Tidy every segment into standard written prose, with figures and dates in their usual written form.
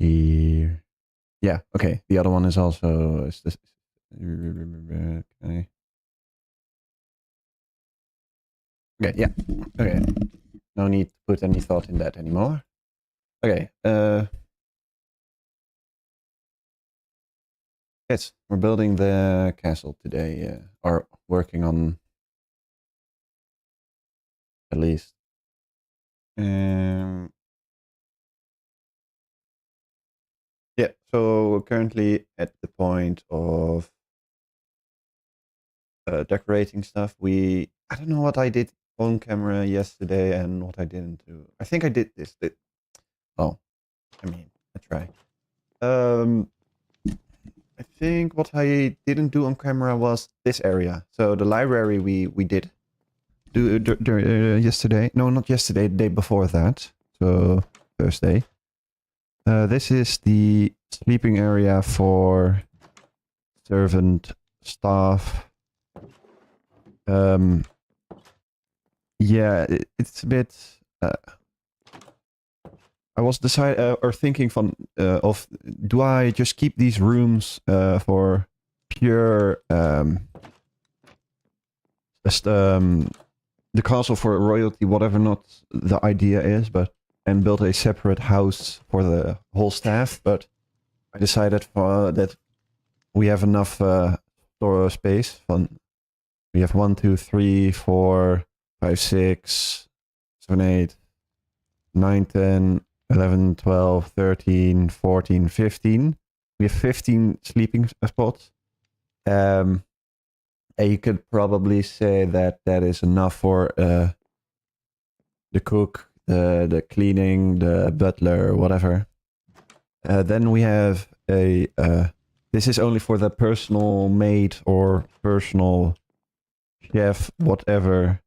Here. Yeah, okay. The other one is also... Is this... Okay. Okay, yeah. Okay. No need to put any thought in that anymore. Okay. Yes, we're building the castle today. Or working on... At least. Yeah, so currently at the point of decorating stuff. I don't know what I did on camera yesterday and what I didn't do. I think I did this. Oh, I mean, I try. I think what I didn't do on camera was this area. So the library we did do yesterday. No, not yesterday. The day before that. So Thursday. This is the sleeping area for servant staff. Yeah, it's a bit. I was thinking of do I just keep these rooms for pure just the castle for royalty, whatever not the idea is, but and build a separate house for the whole staff. But I decided that we have enough store space. We have 1, 2, 3, 4, 5, 6, 7, 8, 9, 10, 11, 12, 13, 14, 15. We have 15 sleeping spots. And you could probably say that that is enough for the cook, the cleaning, the butler, whatever. Then we have a... this is only for the personal maid or personal chef, whatever,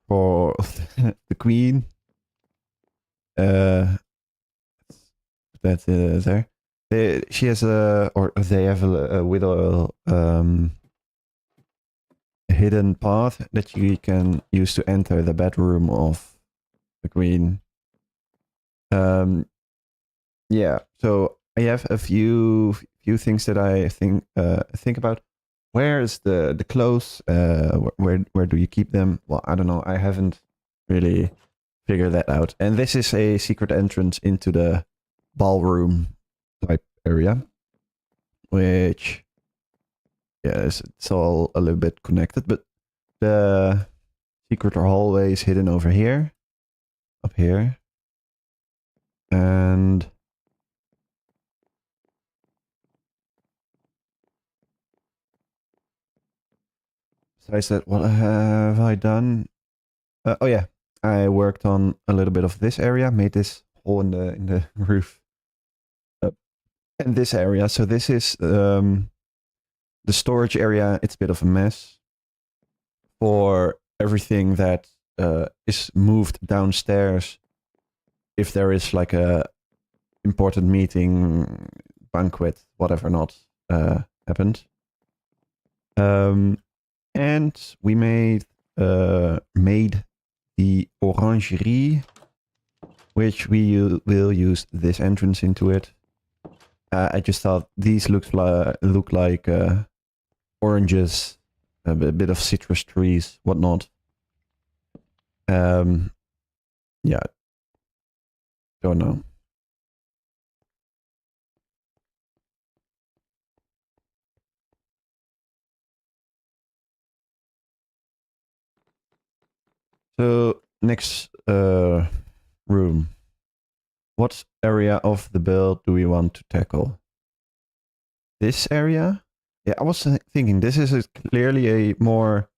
for the queen. That there. She has or they have a little hidden path that you can use to enter the bedroom of the queen. Yeah, so I have a few things that I think about. Where is the clothes? Where do you keep them? Well, I don't know. I haven't really figured that out. And this is a secret entrance into the ballroom type area, which it's all a little bit connected, but the secret hallway is hidden over here, up here, and besides that, what have I done? Oh yeah, I worked on a little bit of this area, made this hole in the roof, and this area. So this is the storage area. It's a bit of a mess for everything that is moved downstairs. If there is like a important meeting, banquet, whatever not happened. And we made the orangerie, which we will use this entrance into it. I just thought these look like oranges, a bit of citrus trees, whatnot. Yeah, don't know. So next room. What area of the build do we want to tackle? This area? Yeah, I was thinking this is clearly a more...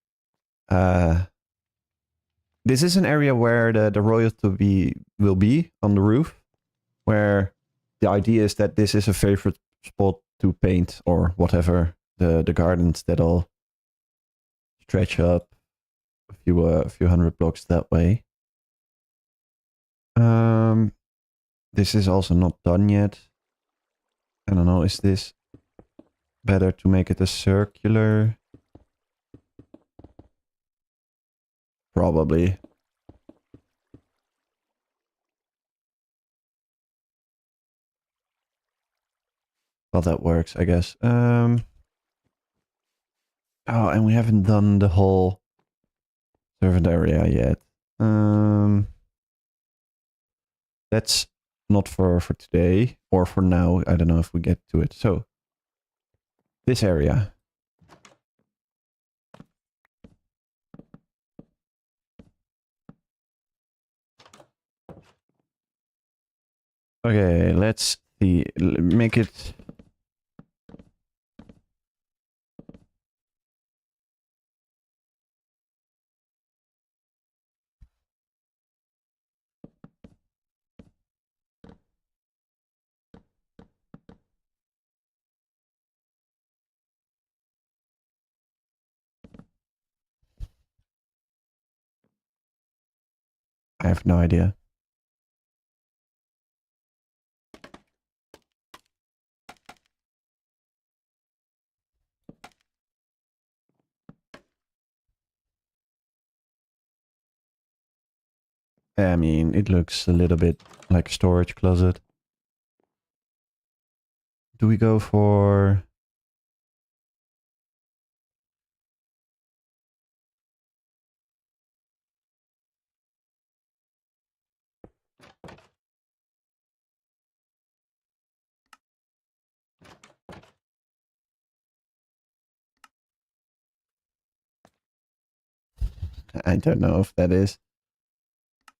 this is an area where the royalty will be on the roof, where the idea is that this is a favorite spot to paint or whatever, the gardens that'll stretch up a few hundred blocks that way. This is also not done yet. I don't know, is this better to make it a circular? Probably. Well, that works, I guess. Oh, and we haven't done the whole servant area yet. That's not for today or for now. I don't know if we get to it. So this area. Okay, let's see. Make it. I have no idea. I mean, it looks a little bit like a storage closet. Do we go for... I don't know if that is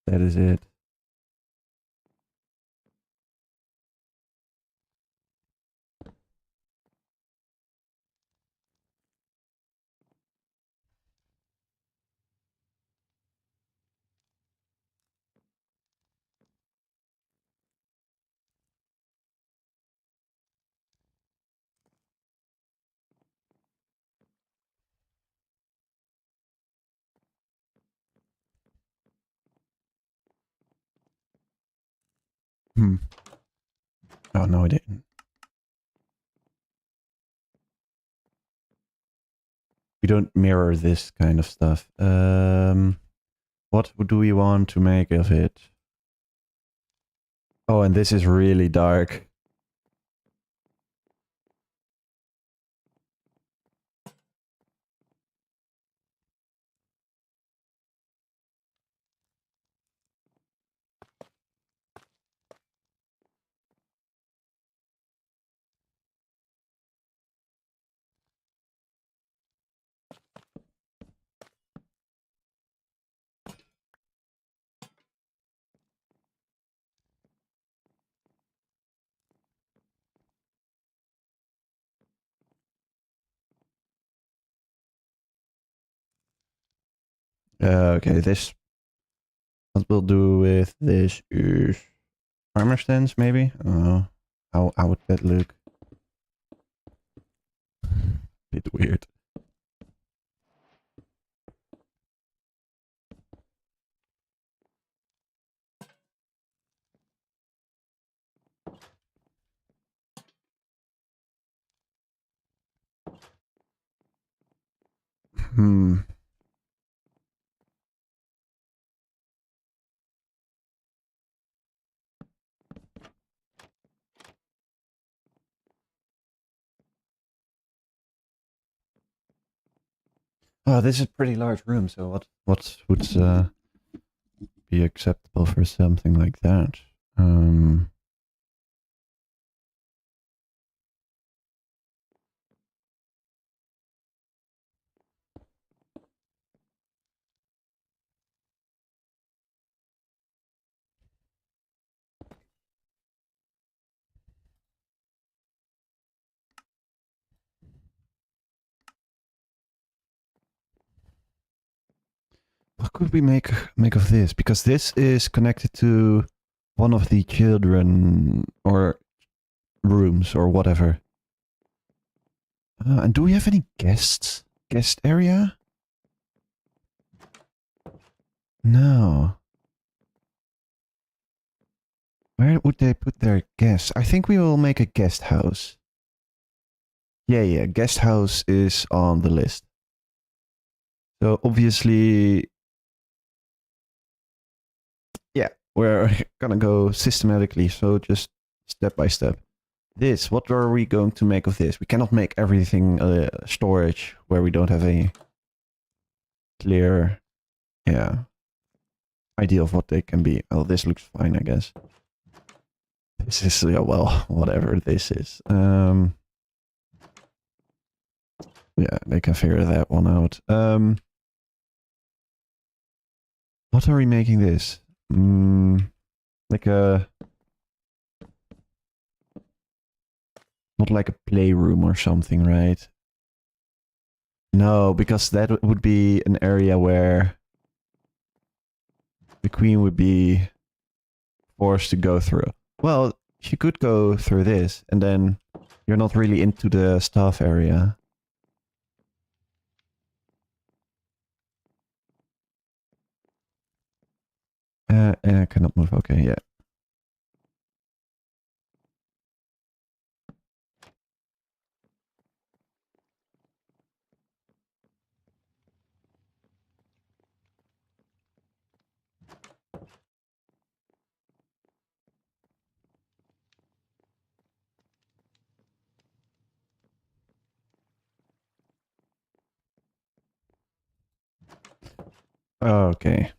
it. Oh, no, I didn't. We don't mirror this kind of stuff. What do we want to make of it? Oh, and this is really dark. Okay, this... What we'll do with this is... armor stands, maybe? How would that look? Bit weird. Oh, this is a pretty large room, so what would be acceptable for something like that? What could we make of this? Because this is connected to one of the children or rooms or whatever. And do we have any guests? Guest area? No. Where would they put their guests? I think we will make a guest house. Yeah, guest house is on the list. So obviously, yeah, we're gonna go systematically, so just step by step. This, what are we going to make of this? We cannot make everything storage where we don't have a clear, yeah, idea of what they can be. Oh, this looks fine, I guess. This is, yeah, well, whatever this is. Yeah, they can figure that one out. What are we making this? Like a... Not like a playroom or something, right? No, because that would be an area where the queen would be forced to go through. Well, she could go through this, and then you're not really into the staff area. I cannot move. Okay, yeah. Okay.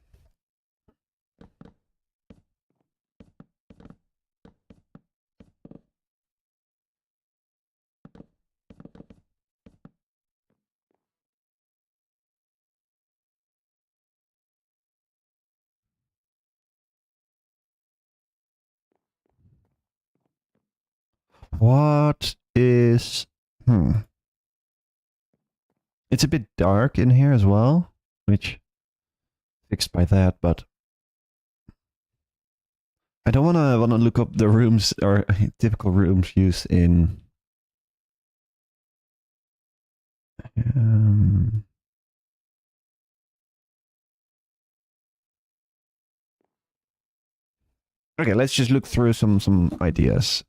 What is... It's a bit dark in here as well, which fixed by that, but I don't wanna look up the rooms or typical rooms used in okay, let's just look through some ideas.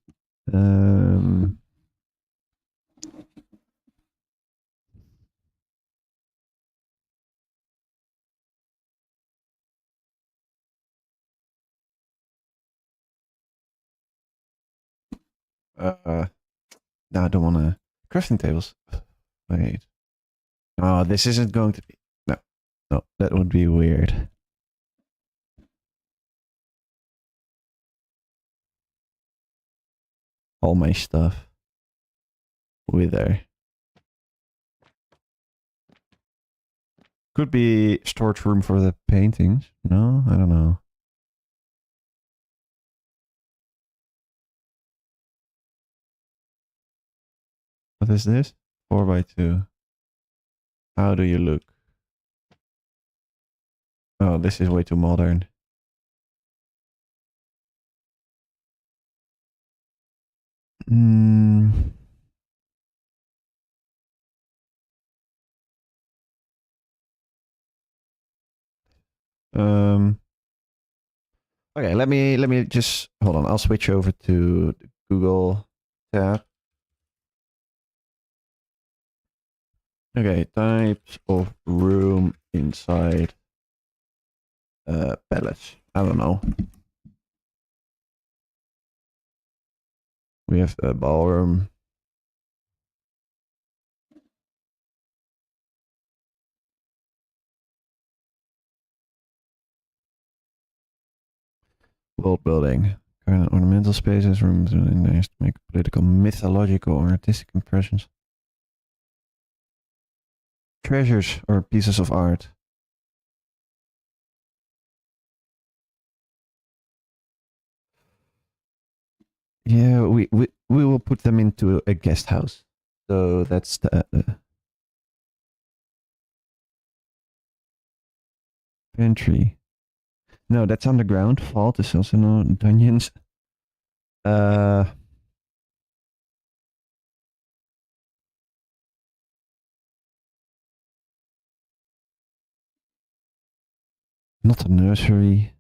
No, I don't want to. Crafting tables. Wait. Oh, this isn't going to be. No. No, that would be weird. All my stuff. With there. Could be storage room for the paintings. No, I don't know. What is this? 4x2. How do you look? Oh, this is way too modern. Okay, let me just hold on. I'll switch over to the Google tab. Okay, types of room inside palace. I don't know. We have a ballroom. World building. Current ornamental spaces, rooms are nice to make political, mythological, or artistic impressions. Treasures or pieces of art. Yeah, we will put them into a guest house. So that's the pantry. No, that's underground. Vault is also no dungeons. Not a nursery.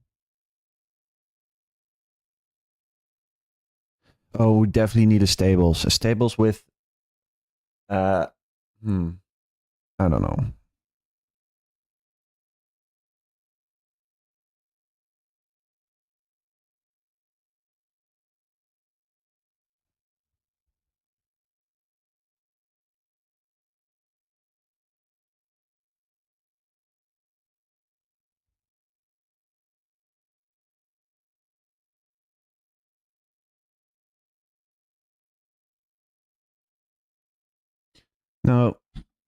Oh, we definitely need a stables. A stables with I don't know. No,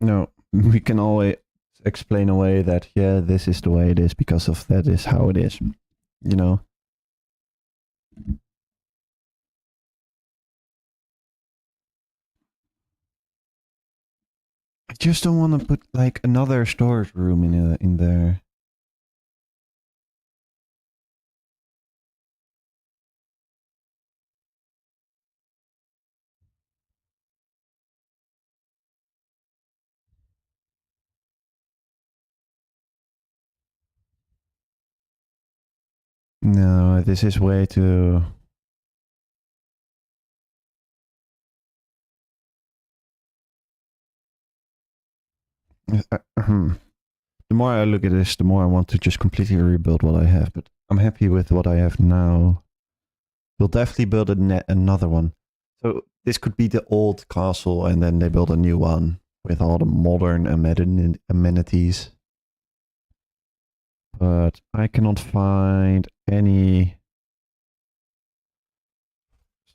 no. We can always explain away that, yeah, this is the way it is because of that is how it is. You know? I just don't want to put like another storage room in there. No, this is way too. The more I look at this, the more I want to just completely rebuild what I have. But I'm happy with what I have now. We'll definitely build another one. So this could be the old castle, and then they build a new one with all the modern amenities. But I cannot find any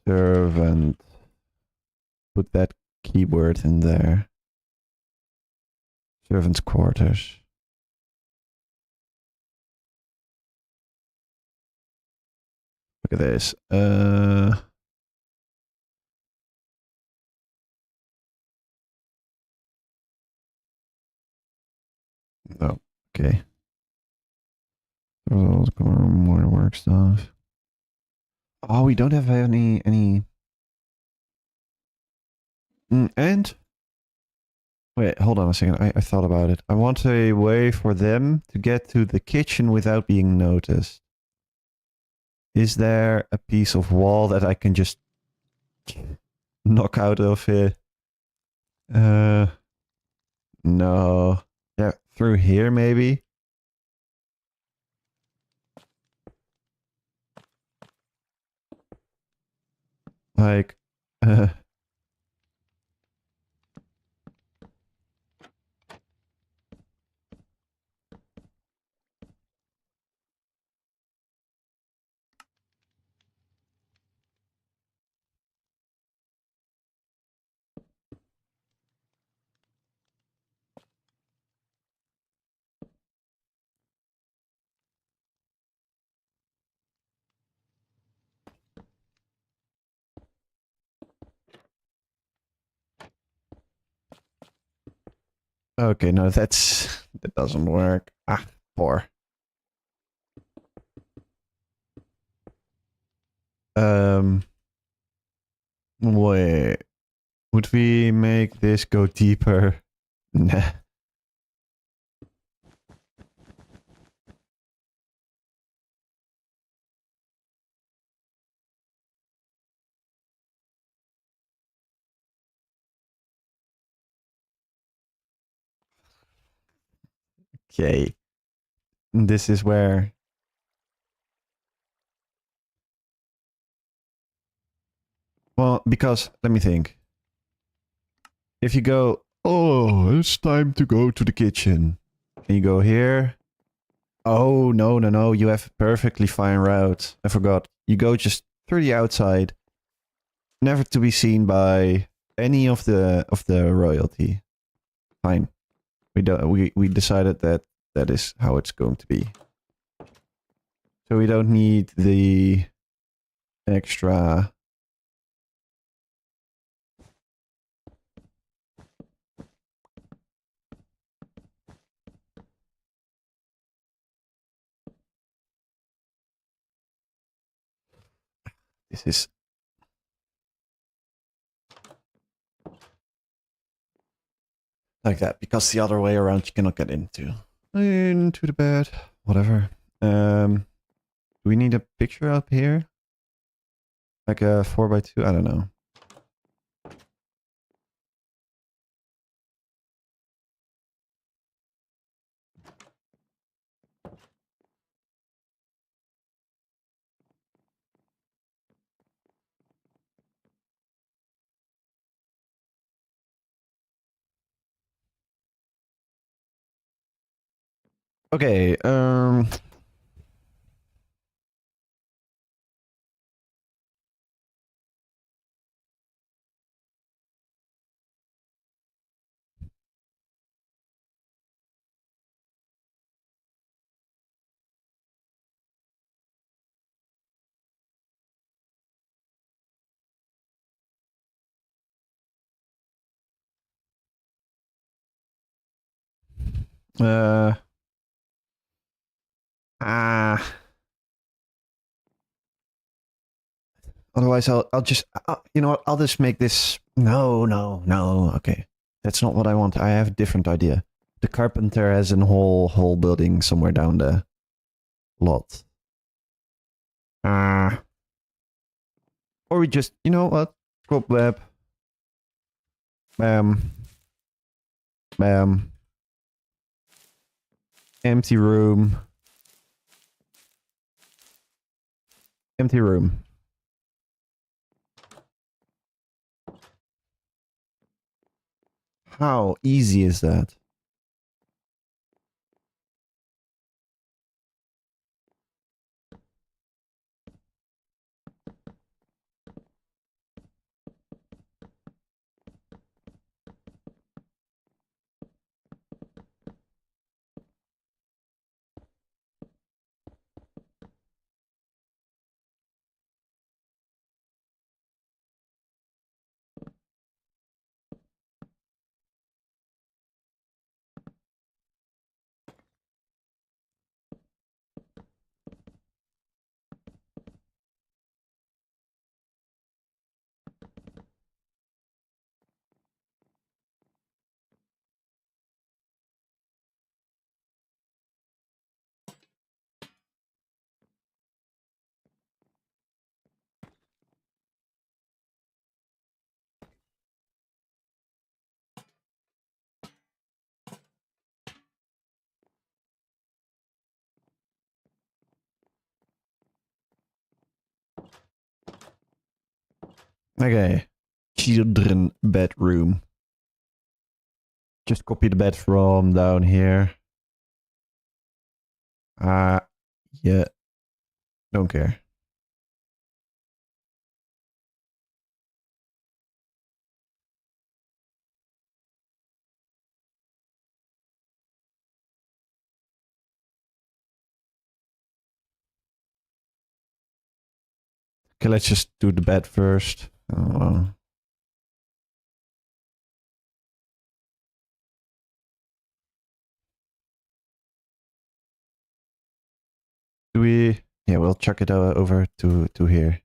servant. Put that keyword in there. Servants' quarters. Look at this. No. Okay. More work stuff. Oh, we don't have any. And wait, hold on a second. I thought about it. I want a way for them to get to the kitchen without being noticed. Is there a piece of wall that I can just knock out of here? No. Yeah, through here maybe. Like, okay, no, that doesn't work. Ah, poor. Wait. Would we make this go deeper? Nah. Okay. This is where. Well, because let me think. If you go, oh, it's time to go to the kitchen, and you go here. Oh, no, no, no. You have a perfectly fine route. I forgot. You go just through the outside, never to be seen by any of the royalty. Fine. We decided that that is how it's going to be. So we don't need the extra. This is like that because the other way around you cannot get into the bed. Whatever. Do we need a picture up here? Like a 4x2? I don't know. Okay, Uh, ah. Otherwise, I'll just you know what? I'll just make this. No, no, no. Okay, that's not what I want. I have a different idea. The carpenter has a whole building somewhere down the lot. Ah. Or we just, you know what? Scope web. Bam. Bam. Empty room. Empty room. How easy is that? Okay. Children bedroom. Just copy the bed from down here. Yeah. Don't care. Okay, let's just do the bed first. Do we? Yeah, we'll chuck it over to here.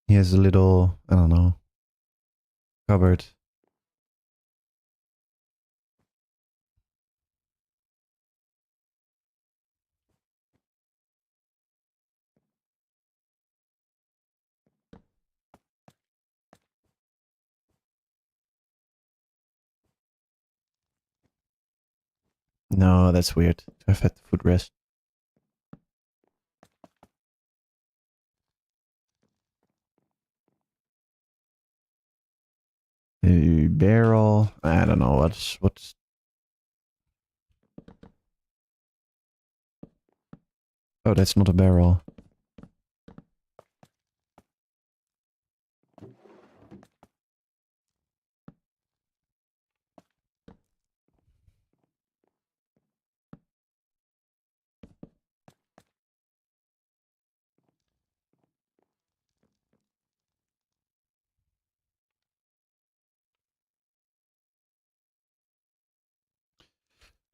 He has a little, I don't know, cupboard. No, that's weird. I've had the footrest. A barrel. I don't know what's. Oh, that's not a barrel.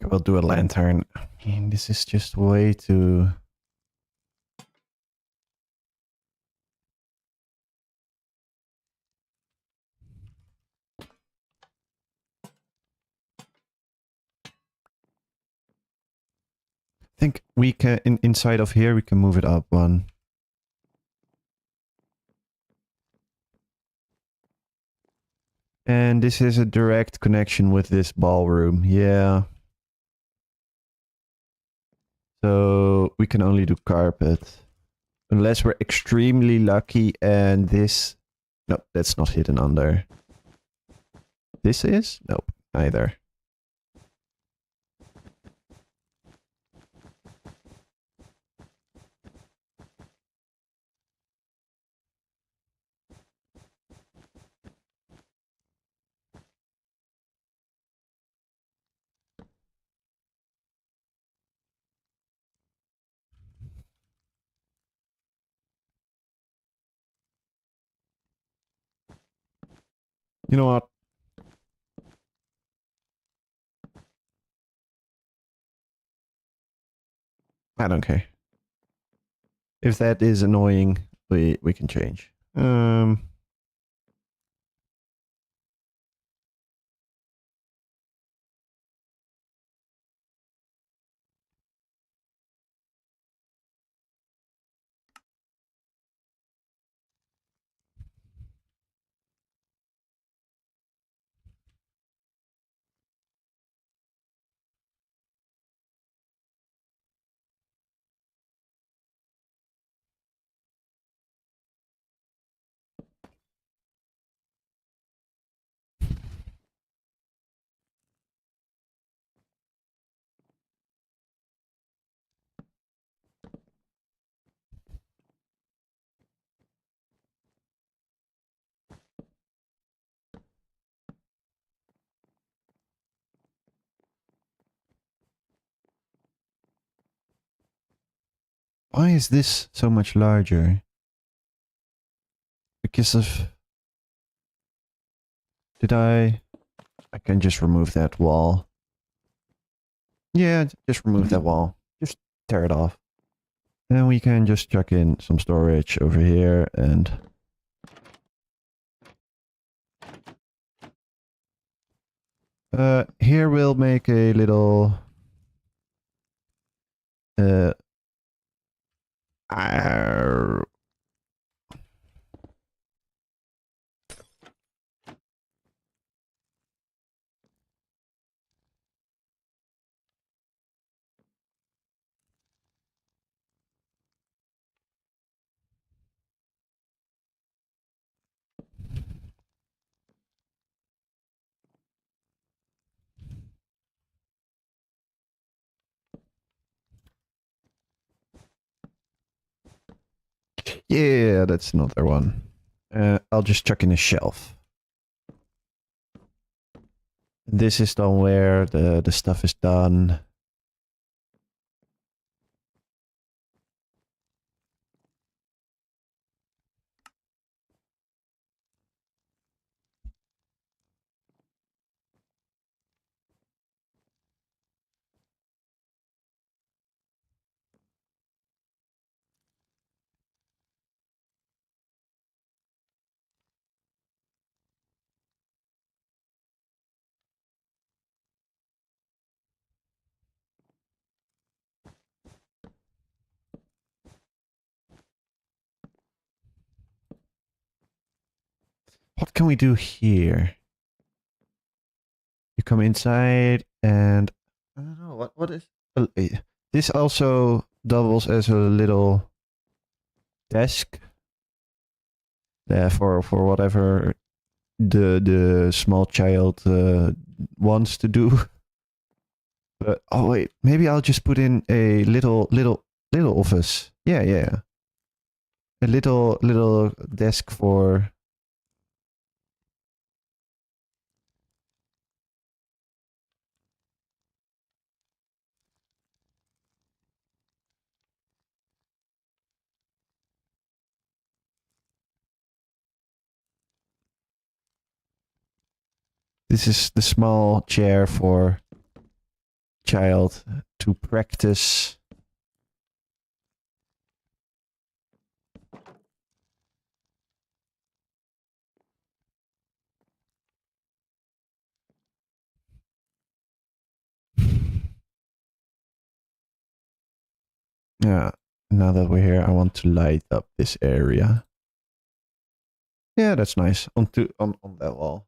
We'll do a lantern. I mean, this is just way too. think we can, inside of here, we can move it up one. And this is a direct connection with this ballroom. Yeah. So we can only do carpet. Unless we're extremely lucky and this... No, that's not hidden under. This is? Nope, neither. You know what? I don't care. If that is annoying, we can change. Why is this so much larger? Because of... Did I can just remove that wall. Yeah, just remove that wall. Just tear it off. Then we can just chuck in some storage over here and... here we'll make a little... yeah, that's another one. I'll just chuck in a shelf. This is done where the stuff is done. What can we do here? You come inside and... I don't know, what is... This also doubles as a little desk. For whatever the small child wants to do. But oh wait, maybe I'll just put in a little office. Yeah. A little desk for... This is the small chair for child to practice. Yeah. Now that we're here, I want to light up this area. Yeah, that's nice. On that wall.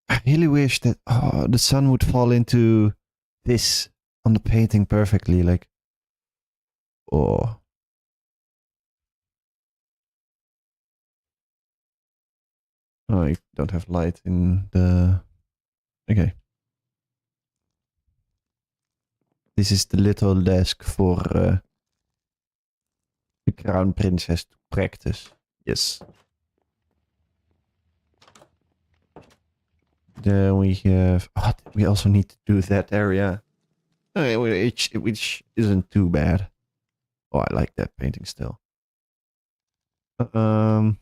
I really wish that the sun would fall into this on the painting perfectly. Like, oh, I don't have light in the. Okay. This is the little desk for the crown princess to practice. Yes. Then we have. Oh, we also need to do that area. Okay, which isn't too bad. Oh, I like that painting still. Um.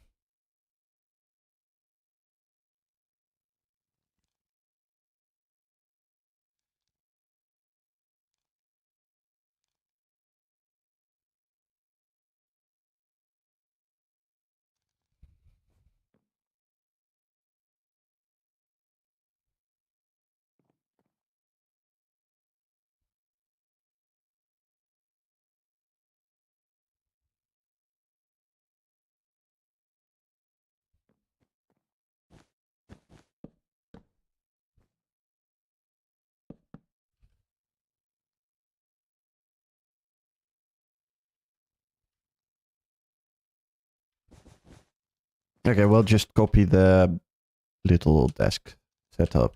Okay, we'll just copy the little desk setup.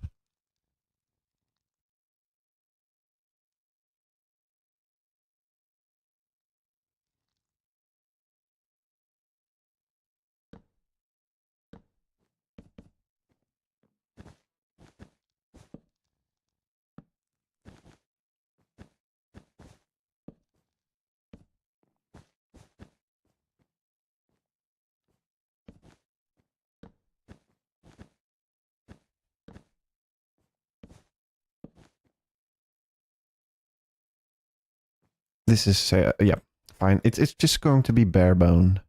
This is yeah, fine. It's just going to be bare bone.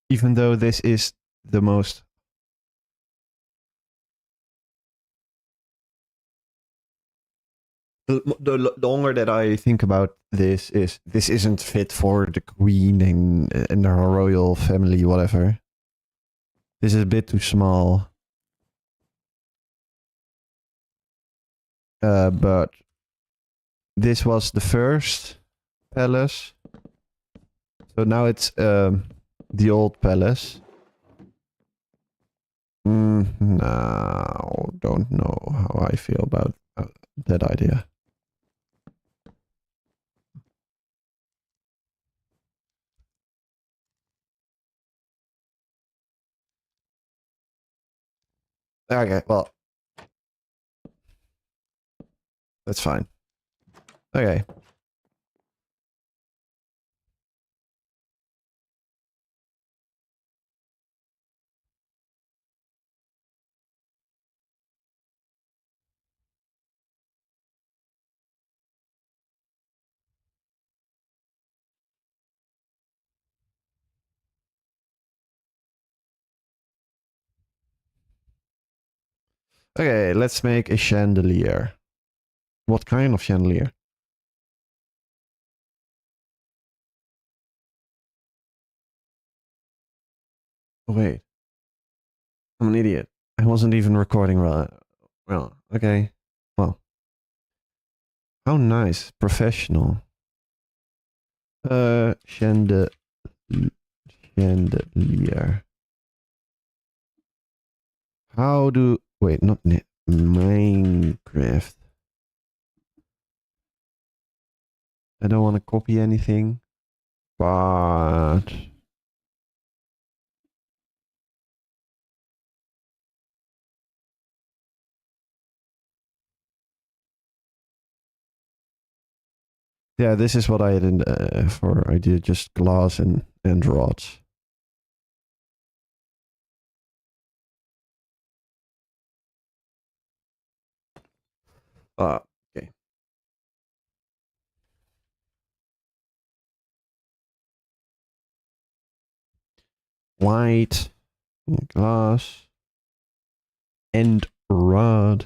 Even though this is the most. The longer that I think about this isn't fit for the queen and her royal family, whatever. This is a bit too small. But this was the first palace. So now it's the old palace. Now, don't know how I feel about that idea. Okay, well, that's fine. Okay. Okay, let's make a chandelier. What kind of chandelier? Oh, wait. I'm an idiot. I wasn't even recording well, okay. Well. How nice. Professional. Chandelier. How do... Wait, not Minecraft. I don't want to copy anything. But... Yeah, this is what I had in for. I did just glass and rods. Okay. White, glass, and rod.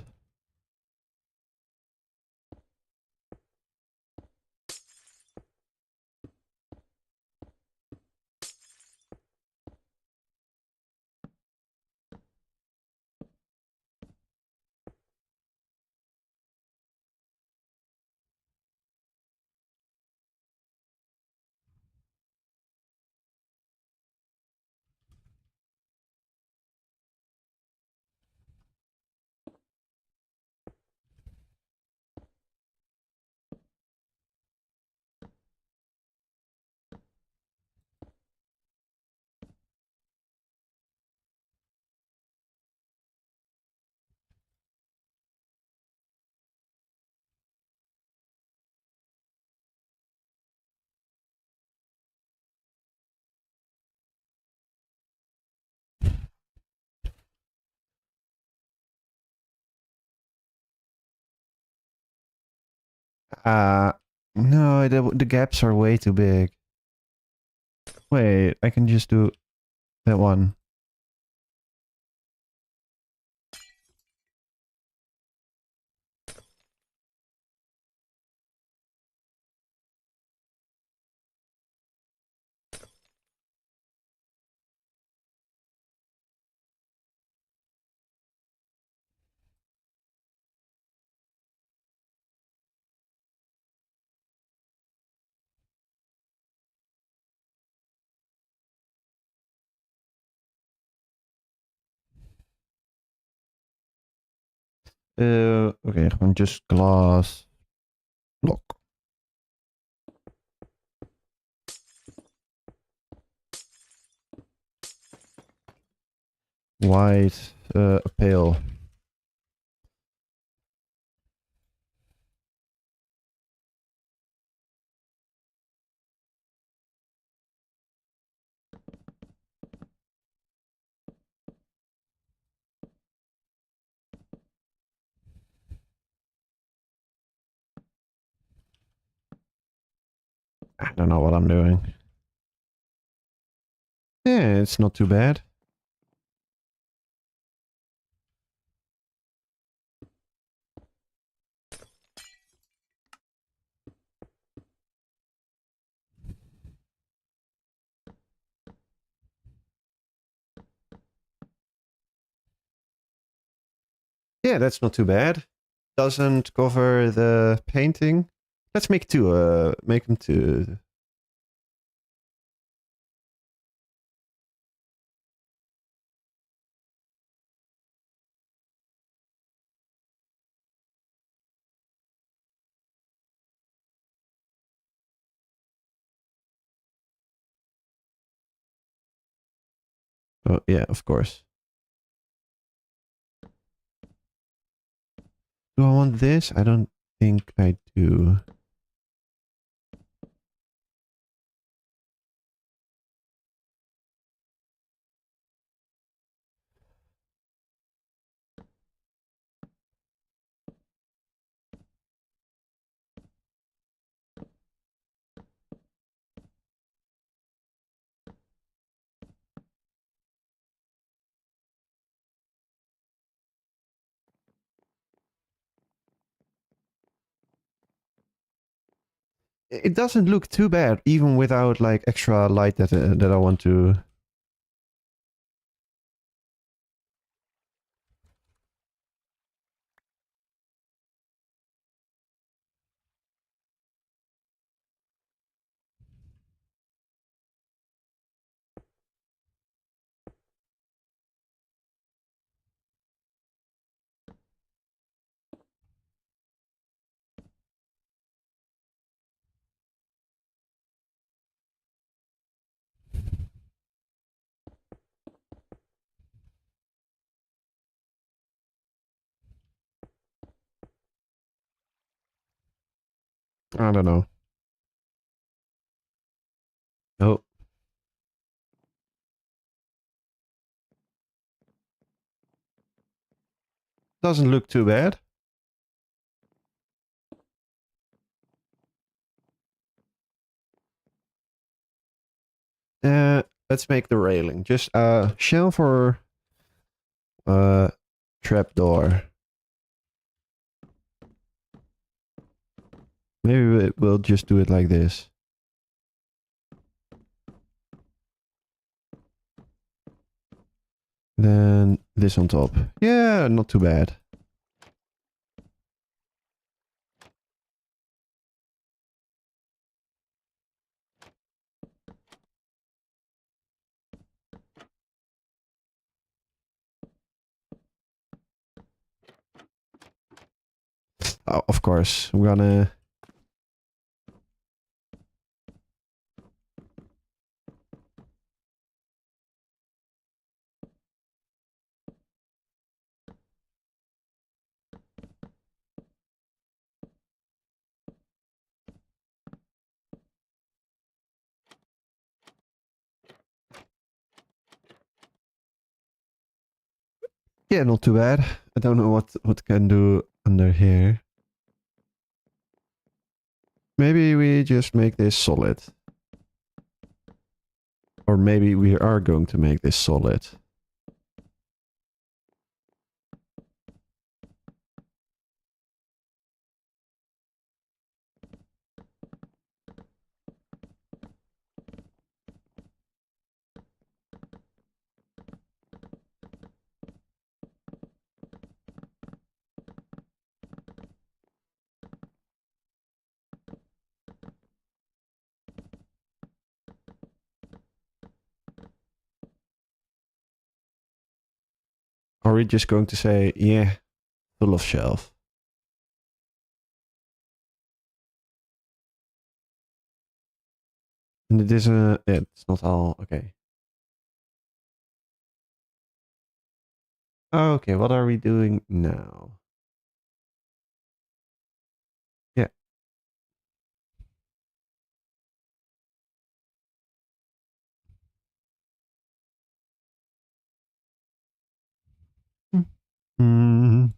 Uh, no, the gaps are way too big. Wait, I can just do that one. Oké, gewoon just glass block. White, pale. I don't know what I'm doing. Yeah, it's not too bad. Yeah, that's not too bad. Doesn't cover the painting. Let's make two. Make them two. Oh yeah, of course. Do I want this? I don't think I do. It doesn't look too bad, even without like extra light that I want to. I don't know. Oh, doesn't look too bad. Let's make the railing. Just shelf or trapdoor. Maybe we'll just do it like this. Then this on top. Yeah, not too bad. Oh, of course, I'm gonna... Yeah, not too bad. I don't know what can do under here. Maybe we just make this solid. Or maybe we are going to make this solid. Are we just going to say, yeah, full of shelf? And it is a... Yeah, it's not all... Okay. Okay, what are we doing now? Yeah. Mm.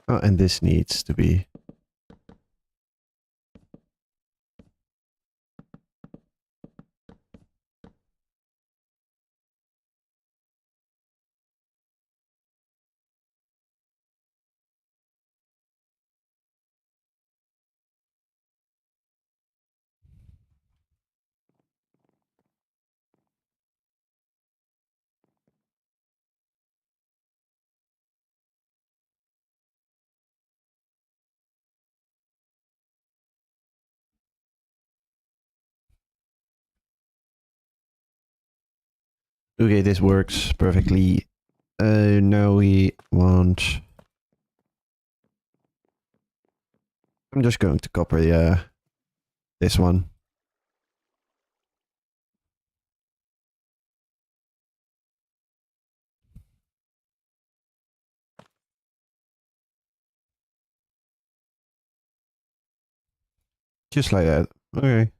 Oh, and this needs to be... Okay, this works perfectly. Now we want... I'm just going to copy this one. Just like that. Okay.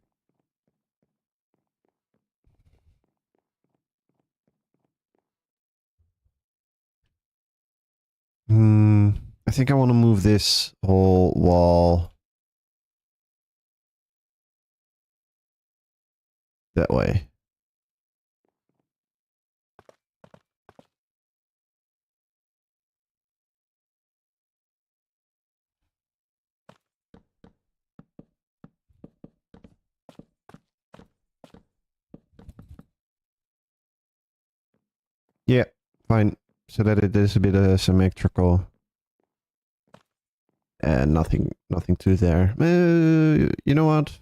I think I want to move this whole wall that way. Yeah, fine. So that it is a bit symmetrical. And nothing to there. You know what?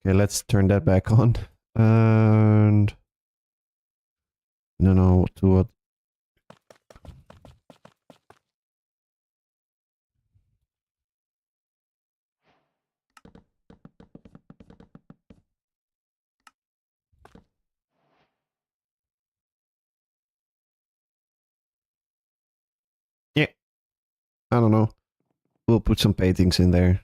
Okay, let's turn that back on. And... No, to what? Yeah. I don't know. We'll put some paintings in there.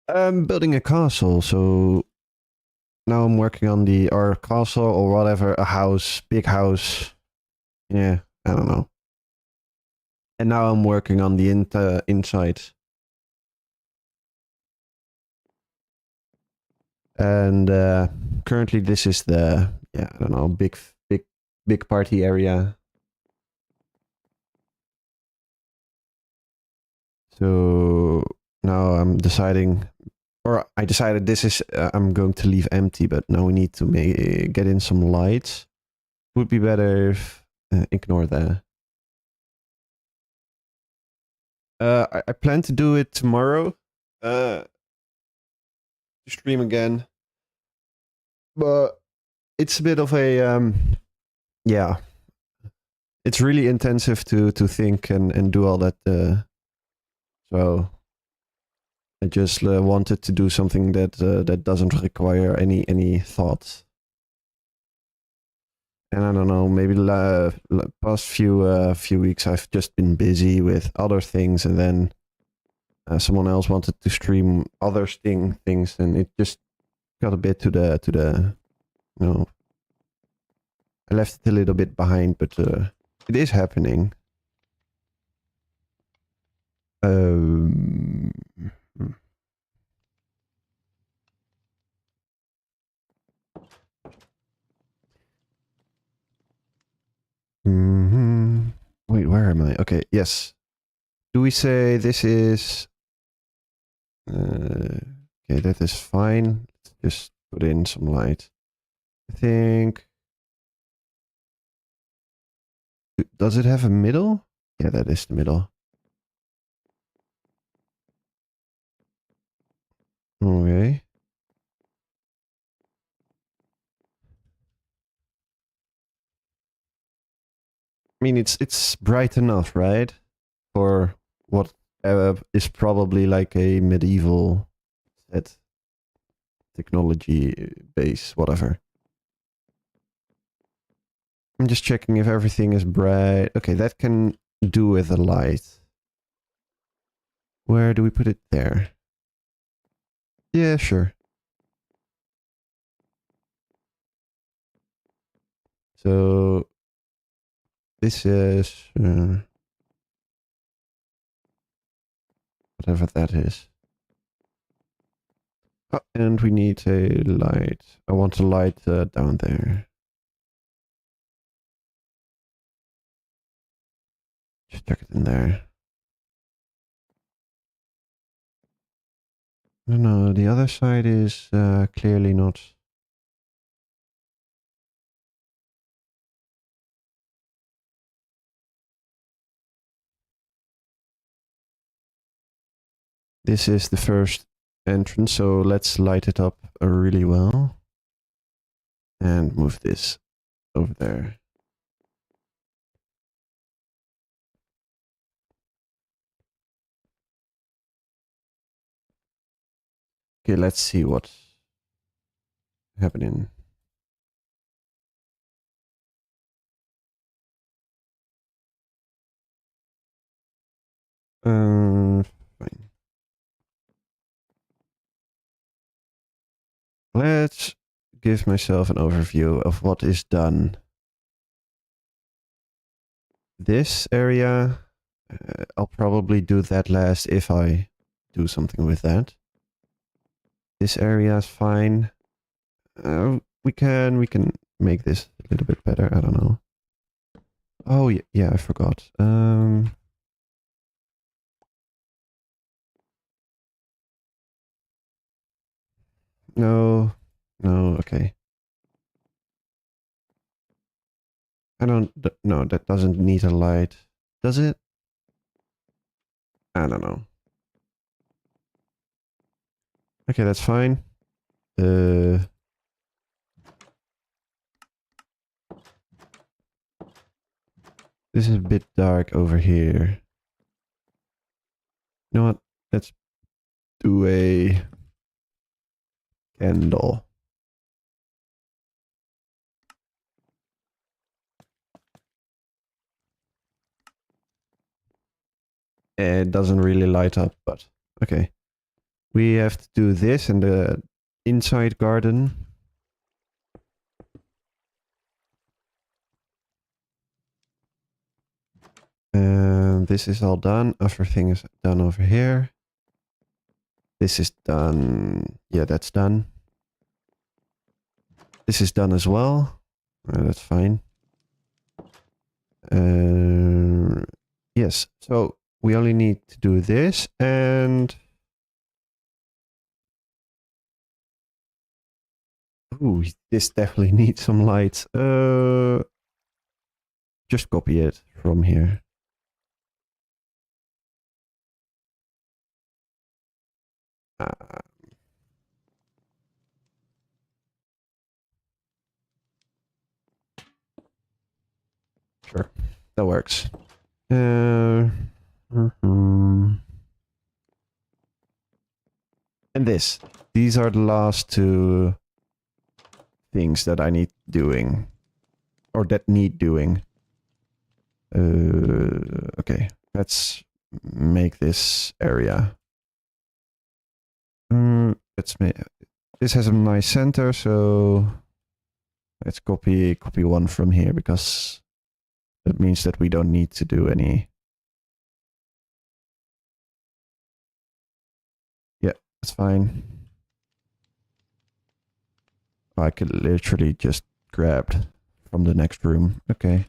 I'm building a castle, so now I'm working on our castle or whatever, a house, big house. Yeah, I don't know. And now I'm working on the inside. And currently this is the, yeah, I don't know, big party area. So now I'm deciding, or I decided this is, I'm going to leave empty, but now we need to get in some lights. Would be better if, ignore that. I plan to do it tomorrow. To stream again. But it's a bit of a, yeah. It's really intensive to think and do all that. So I just wanted to do something that doesn't require any thought. And I don't know, maybe past few weeks I've just been busy with other things, and then someone else wanted to stream other things, and it just got a bit to the you know, I left it a little bit behind, but it is happening. Um, Wait, where am I? Okay, yes. Do we say this is... okay, that is fine. Let's just put in some light. I think... Does it have a middle? Yeah, that is the middle. Okay. I mean, it's bright enough, right? For what is probably like a medieval set, technology base, whatever. I'm just checking if everything is bright. Okay, that can do with the light. Where do we put it? There. Yeah, sure. So this is whatever that is. Oh, and we need a light. I want a light down there. Just check it in there. No, the other side is clearly not. This is the first entrance, so let's light it up really well. And move this over there. Okay, let's see what's happening. Fine. Let's give myself an overview of what is done. This area, I'll probably do that last if I do something with that. This area is fine. We can make this a little bit better. I don't know. Oh yeah, I forgot. No, okay. I don't, no, that doesn't need a light. Does it? I don't know. Okay, that's fine. This is a bit dark over here. You know what? Let's do a candle. It doesn't really light up, but okay. we have to do this in the inside garden. And this is all done. Everything is done over here. This is done. Yeah, that's done. This is done as well. That's fine. Yes, so we only need to do this and... Ooh, this definitely needs some lights. Just copy it from here. Sure, that works. And this. These are the last two things that I need doing. Or that need doing. Okay, let's make this area. Let's make... This has a nice center, so... Let's copy one from here, because that means that we don't need to do any... Yeah, that's fine. I could literally just grab from the next room. Okay.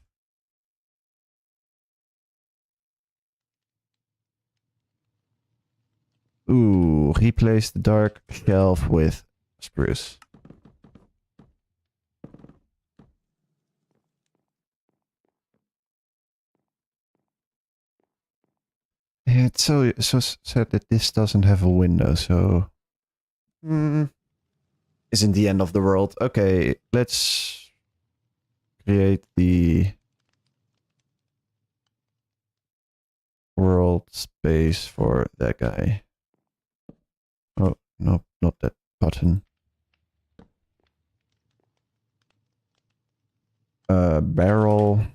Ooh, replace the dark shelf with spruce. Yeah, it's so sad that this doesn't have a window, so... Isn't the end of the world. Okay, let's create the world space for that guy. Oh, no, not that button. Barrel.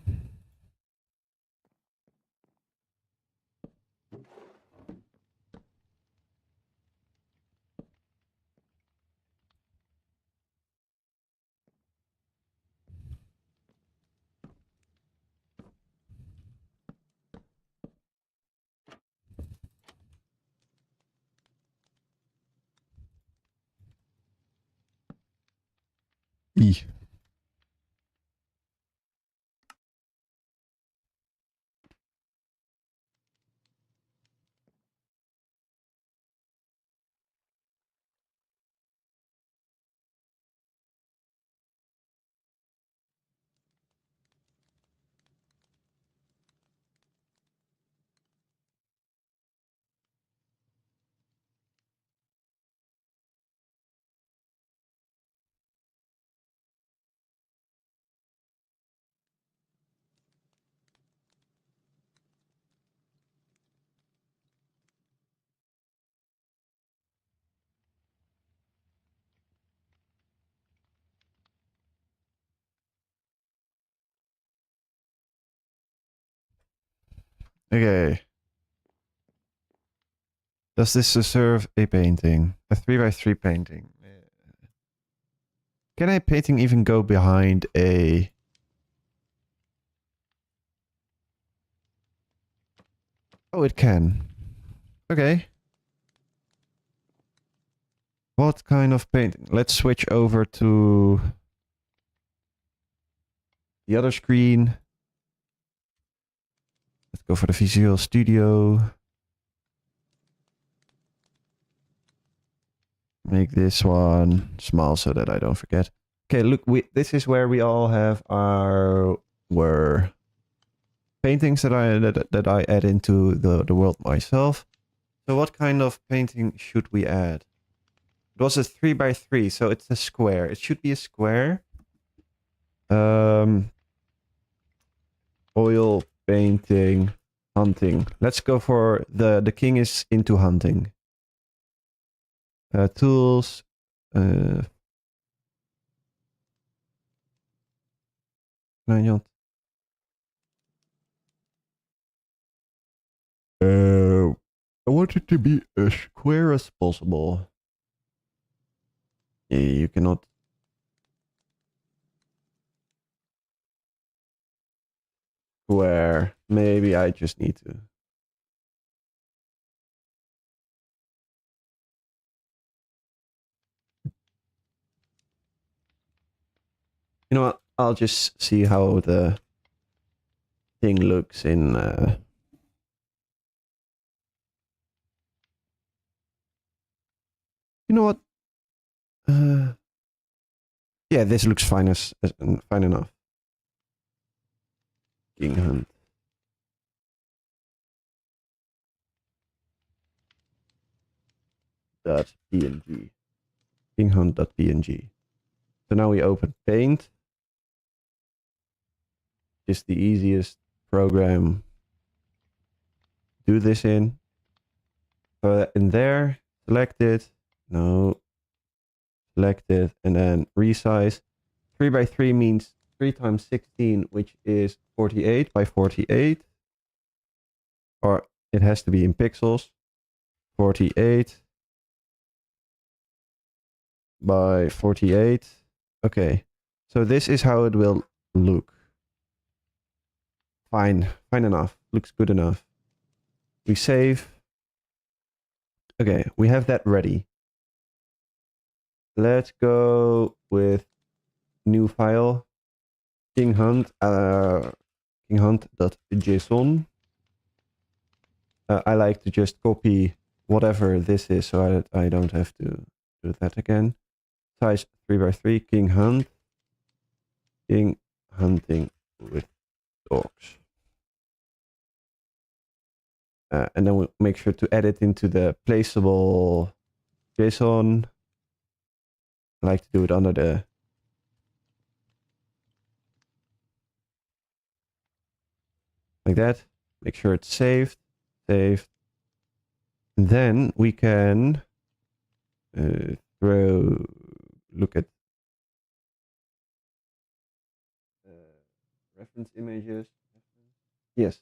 E. Okay. Does this deserve a painting? A 3x3 painting. Can a painting even go behind a... Oh, it can. Okay. What kind of painting? Let's switch over to the other screen. Let's go for the Visual Studio. Make this one small so that I don't forget. Okay, look, this is where we all have our paintings that I add into the world myself. So what kind of painting should we add? It was a 3x3, so it's a square. It should be a square. Oil painting, hunting. Let's go for the king is into hunting. Tools. Vijand. I want it to be as square as possible. Yeah, you cannot. Square. Maybe I just need to. You know what? I'll just see how the thing looks in. You know what? Yeah, this looks fine fine enough. King Hunt. .png. King Hunt.png. So now we open Paint. Just the easiest program. Do this in. In there, select it. No. Select it and then resize. 3 by 3 means 3 times 16, which is 48 by 48. Or it has to be in pixels. 48 by 48. Okay. So this is how it will look. Fine. Fine enough. Looks good enough. We save. Okay, we have that ready. Let's go with new file. kinghunt.json. I like to just copy whatever this is so that I don't have to do that again. Size 3 by 3. King Hunt. King hunting with dogs. And then we'll make sure to add it into the placeable JSON. I like to do it under the like that. Make sure it's saved. Saved. And then we can look at reference images. Yes.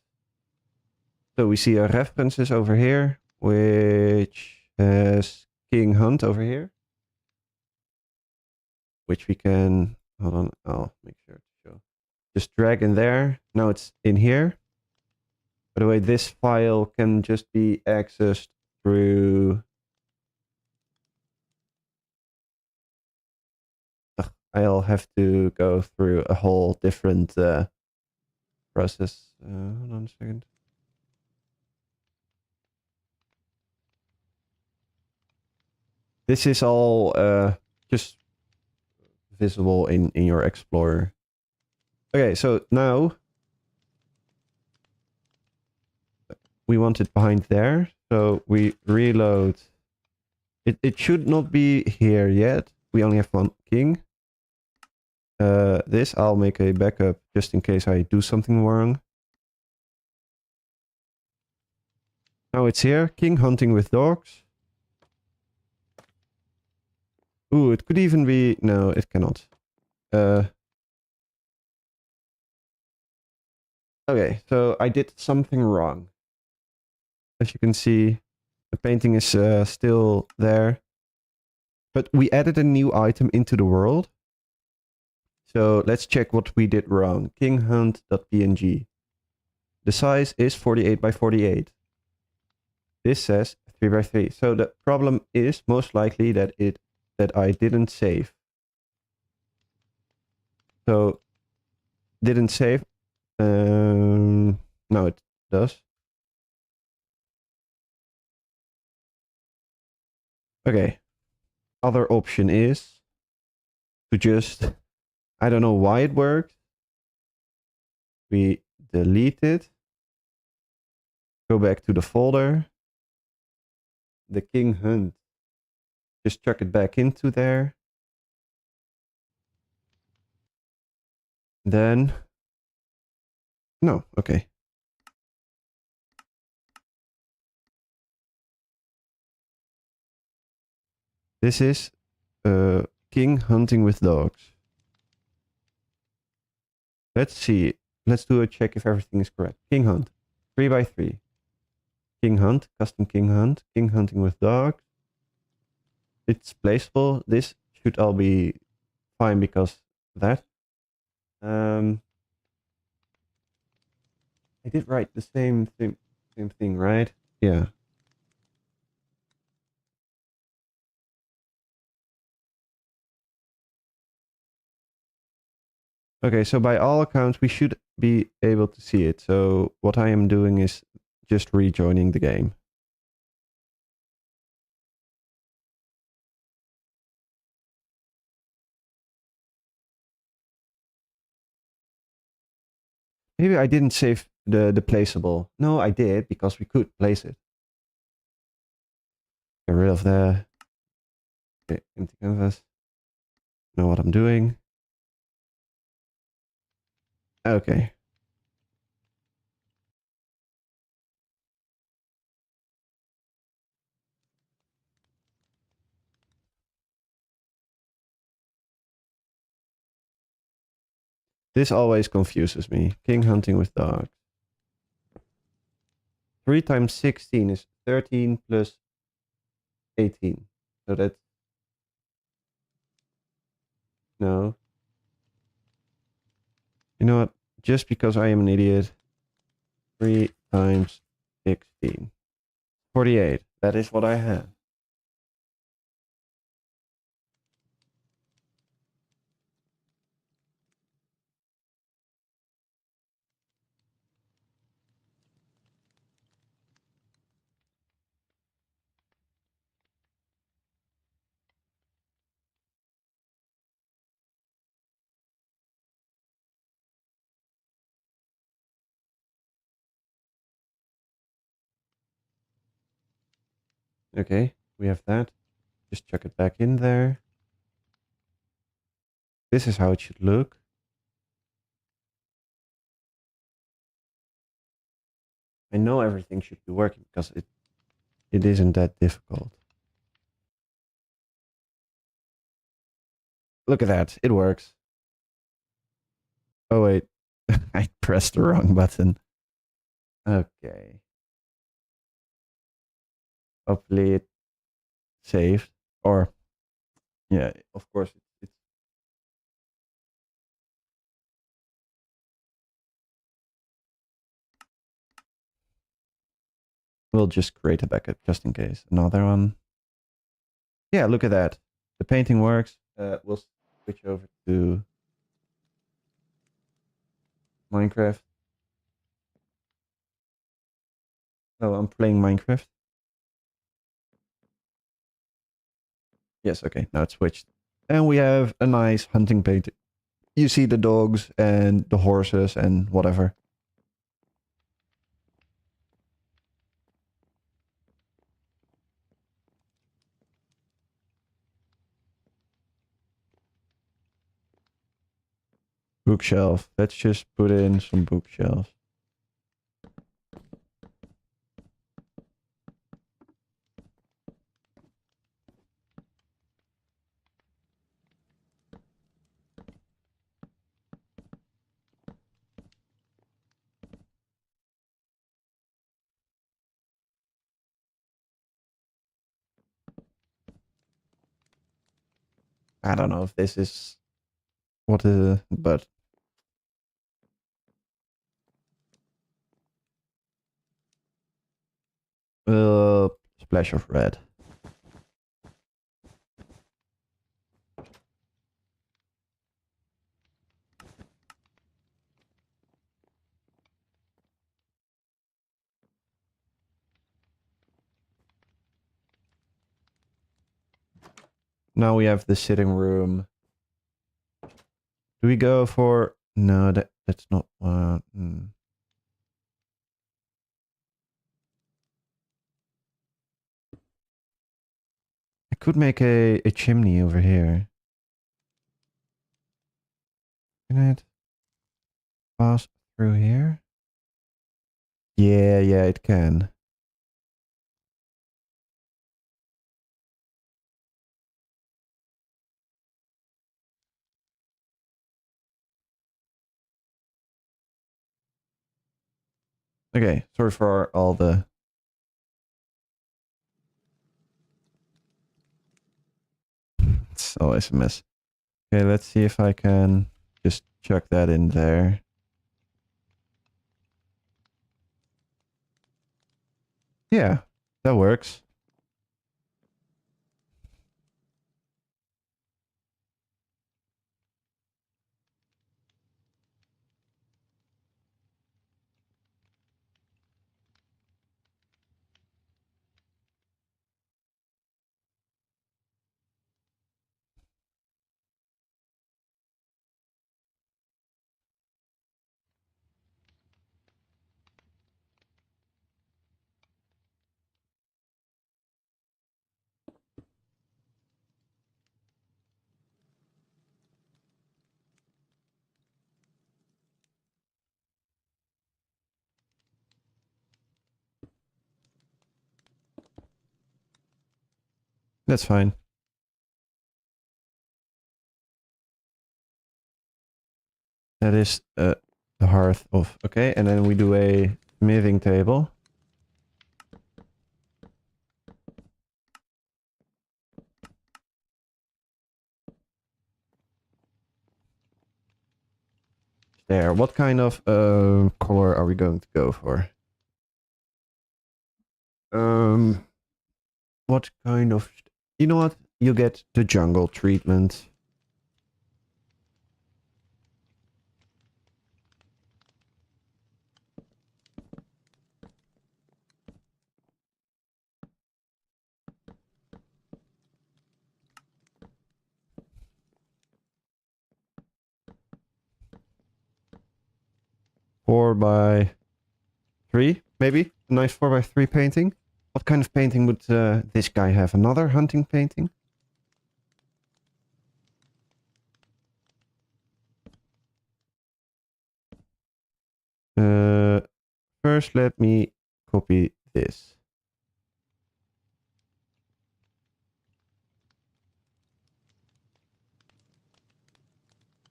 So we see our references over here, which has King Hunt over here, which we can, hold on, I'll make sure to show. Just drag in there. Now it's in here. By the way, this file can just be accessed through, I'll have to go through a whole different process. Hold on a second. This is all just visible in your Explorer. Okay, so now we want it behind there. So we reload. It should not be here yet. We only have one king. This, I'll make a backup just in case I do something wrong. Now it's here. King hunting with dogs. Ooh, it could even be... No, it cannot. Okay, so I did something wrong. As you can see, the painting is still there. But we added a new item into the world. So let's check what we did wrong. kinghunt.png. The size is 48 by 48. This says 3 by 3. So the problem is most likely that I didn't save. So didn't save. No, it does. Okay. Other option is to just, I don't know why it worked. We delete it. Go back to the folder. The King Hunt. Just chuck it back into there. Then, no, okay. This is King hunting with dogs. Let's see. Let's do a check if everything is correct. King hunt. 3 by 3. King hunt, custom king hunting with dogs. It's placeable. This should all be fine because of that. I did write the same thing, right? Yeah. Okay, so by all accounts, we should be able to see it. So what I am doing is just rejoining the game. Maybe I didn't save the placeable. No, I did because we could place it. Get rid of the empty canvas. Know what I'm doing. Okay. This always confuses me. King hunting with dogs. 3 times 16 is 13 plus 18. So that's... No. You know what? Just because I am an idiot. 3 times 16. 48. That is what I have. Okay, we have that. Just chuck it back in there. This is how it should look. I know everything should be working because it isn't that difficult. Look at that, it works. Oh wait, I pressed the wrong button. Okay. Hopefully it saved. Or, yeah, of course it's... We'll just create a backup just in case. Another one. Yeah, look at that. The painting works. We'll switch over to Minecraft. Oh, I'm playing Minecraft. Yes, okay, now it's switched. And we have a nice hunting painting. You see the dogs and the horses and whatever. Bookshelf. Let's just put in some bookshelves. I don't know if this is what but splash of red. Now we have the sitting room. Do we go for... No, that's not... I could make a chimney over here. Can it pass through here? Yeah, it can. Okay, sorry for all the It's always a mess. Okay, let's see if I can just chuck that in there. Yeah, that works. That's fine. That is the hearth of... Okay, and then we do a smithing table. There. What kind of color are we going to go for? What kind of... You know what? You get the jungle treatment. Four by three, maybe? A nice 4x3 painting. What kind of painting would this guy have? Another hunting painting? First, let me copy this.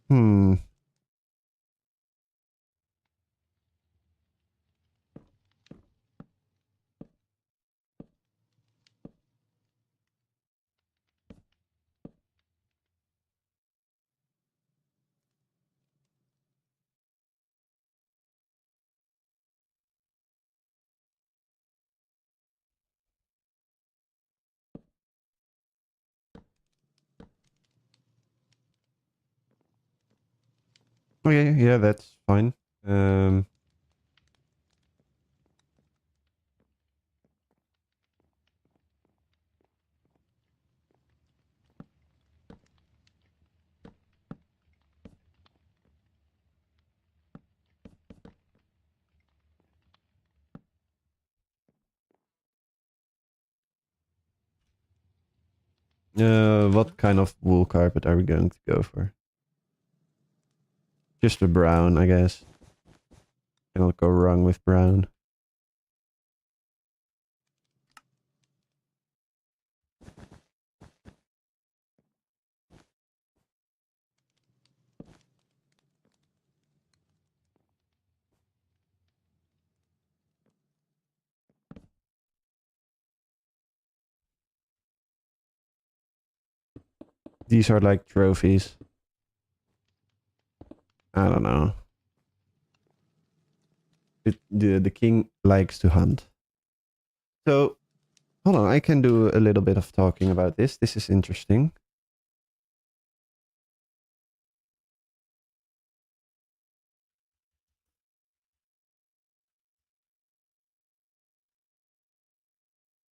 Hmm. Okay, yeah, that's fine. What kind of wool carpet are we going to go for? Just a brown, I guess. Cannot go wrong with brown. These are like trophies. I don't know. The king likes to hunt. So, hold on, I can do a little bit of talking about this. This is interesting.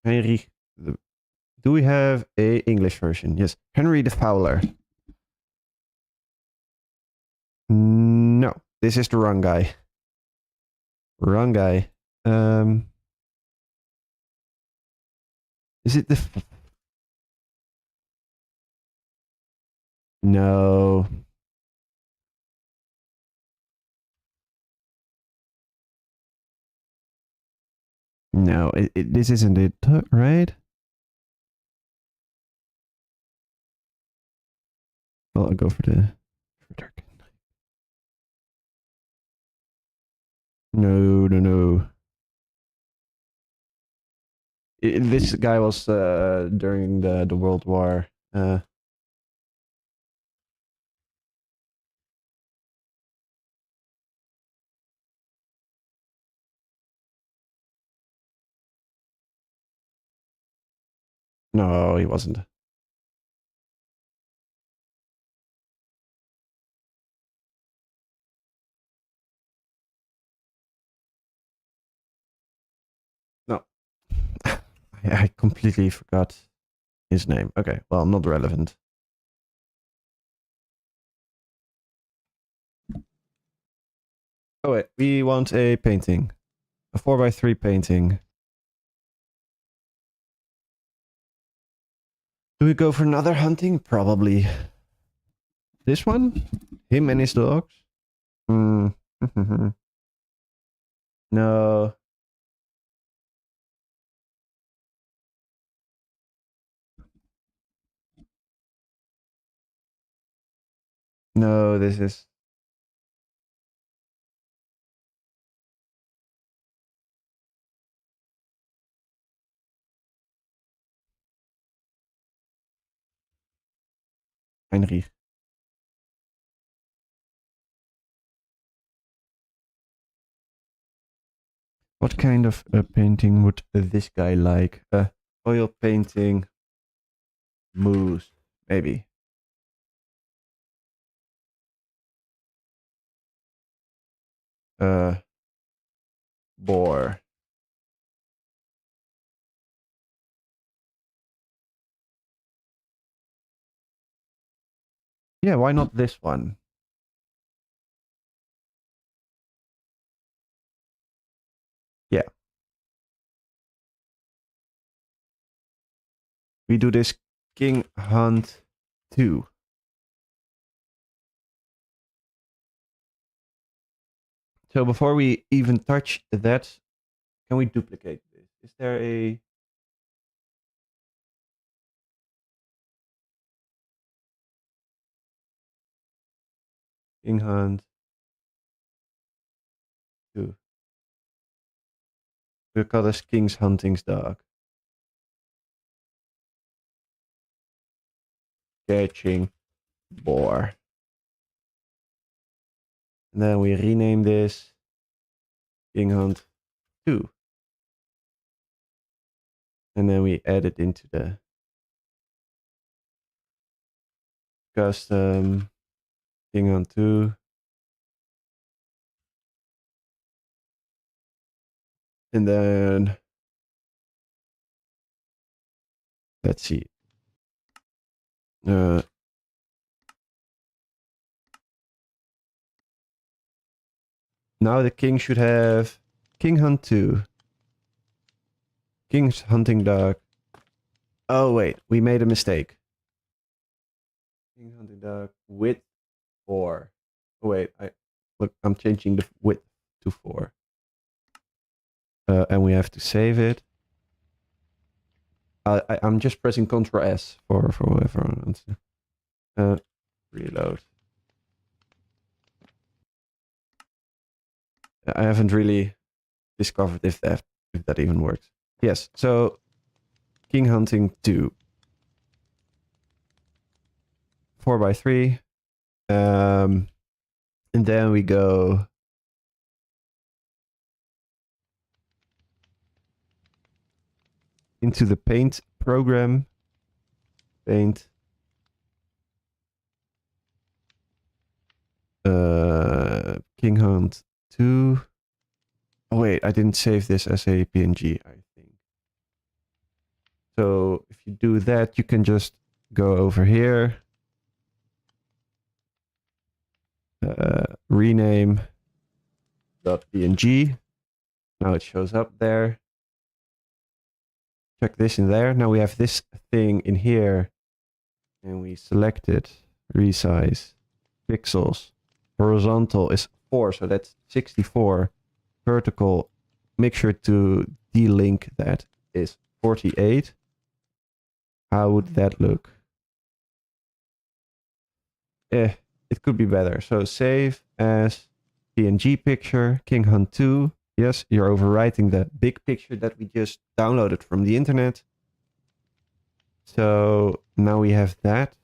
Henry, do we have a English version? Yes, Henry the Fowler. No, this is the wrong guy. Wrong guy. Is it the... No. No, this isn't it, right? Well, I'll go for the... dark. No, no, no. This guy was during the World War. No, he wasn't. No. I completely forgot his name. Okay, well, not relevant. Oh wait, we want a painting. A 4x3 painting. Do we go for another hunting? Probably. This one? Him and his dogs? Hmm. No. No, this is... Heinrich. What kind of painting would this guy like? Oil painting. Moose. Maybe. Boar. Yeah, why not this one? Yeah. We do this King Hunt 2. So before we even touch that, can we duplicate this? Is there a... King Hunt 2. We'll call this King's Hunting's Dog. Catching Boar. And then we rename this King Hunt 2. And then we add it into the custom King Hunt 2. And then let's see. Now the king should have King Hunt 2. King's Hunting Dog. Oh wait, we made a mistake. King Hunting Dog width 4. Oh wait, I'm changing the width to 4. And we have to save it. I'm just pressing Ctrl S for whoever wants to. Reload. I haven't really discovered if that even works. Yes, so King Hunting 2. 4x3. And then we go into the paint program. Paint. King Hunt 2. Oh wait, I didn't save this as a PNG, I think. So if you do that, you can just go over here. Rename .png. Now it shows up there. Check this in there. Now we have this thing in here. And we select it. Resize. Pixels. Horizontal is 4, so that's 64. Vertical, make sure to delink that, is 48. How would that look? It could be better. So save as PNG picture, King Hunt 2. Yes, you're overwriting the big picture that we just downloaded from the internet. So now we have that.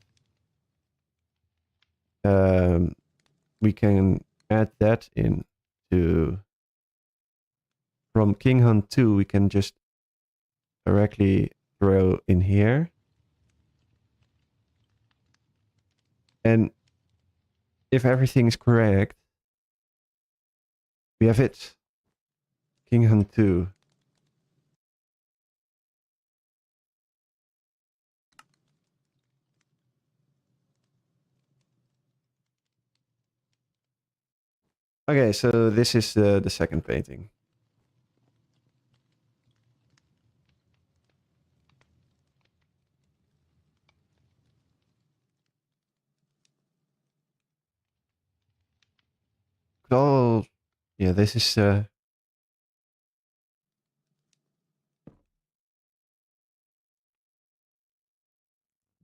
We can add that in to... From King Hunt 2, we can just directly throw in here. And if everything is correct, we have it. King Hunt 2. Okay, so this is the second painting. Oh, yeah, this is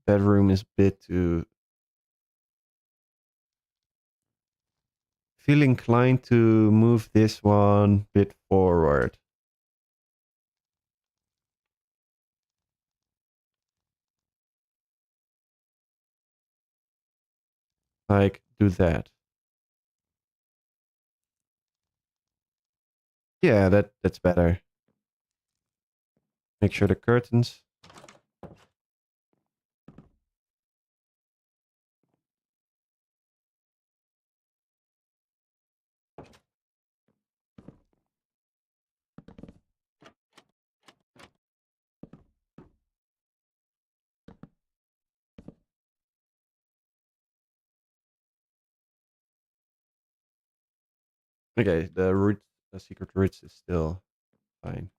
bedroom is a bit too. Feel inclined to move this one a bit forward. Like, do that. Yeah, that's better. Make sure the curtains. Okay, the secret roots is still fine.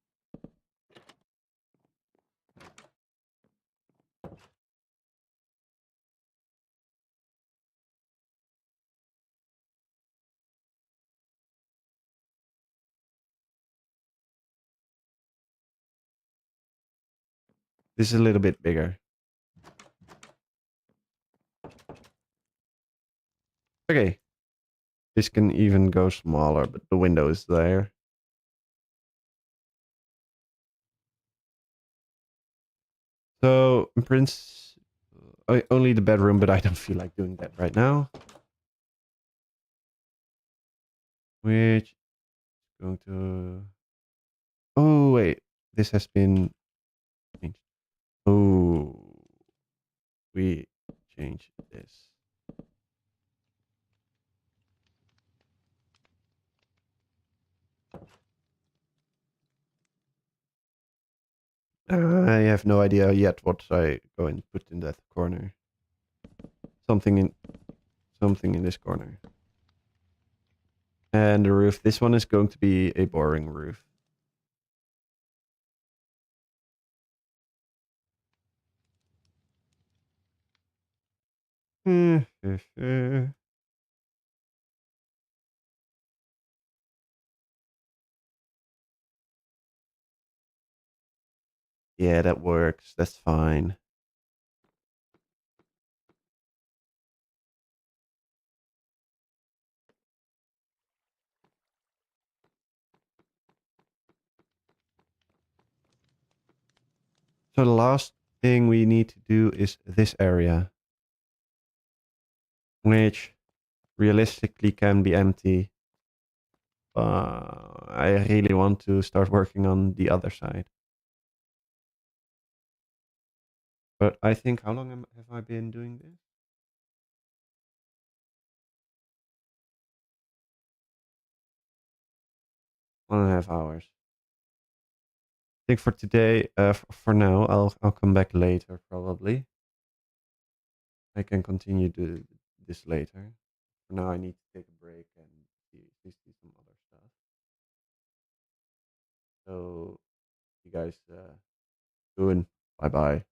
This is a little bit bigger. Okay. This can even go smaller, but the window is there. So, in Prince, only the bedroom, but I don't feel like doing that right now. Which is going to... Oh, wait. This has been changed. Oh, we changed this. I have no idea yet what I go and put in that corner. Something in this corner. And the roof. This one is going to be a boring roof. Yeah, that works. That's fine. So the last thing we need to do is this area, which realistically can be empty. I really want to start working on the other side. But I think, how long have I been doing this? 1.5 hours. I think for today, for now, I'll come back later probably. I can continue this later. For now, I need to take a break and see some other stuff. So, you guys, soon. Bye bye.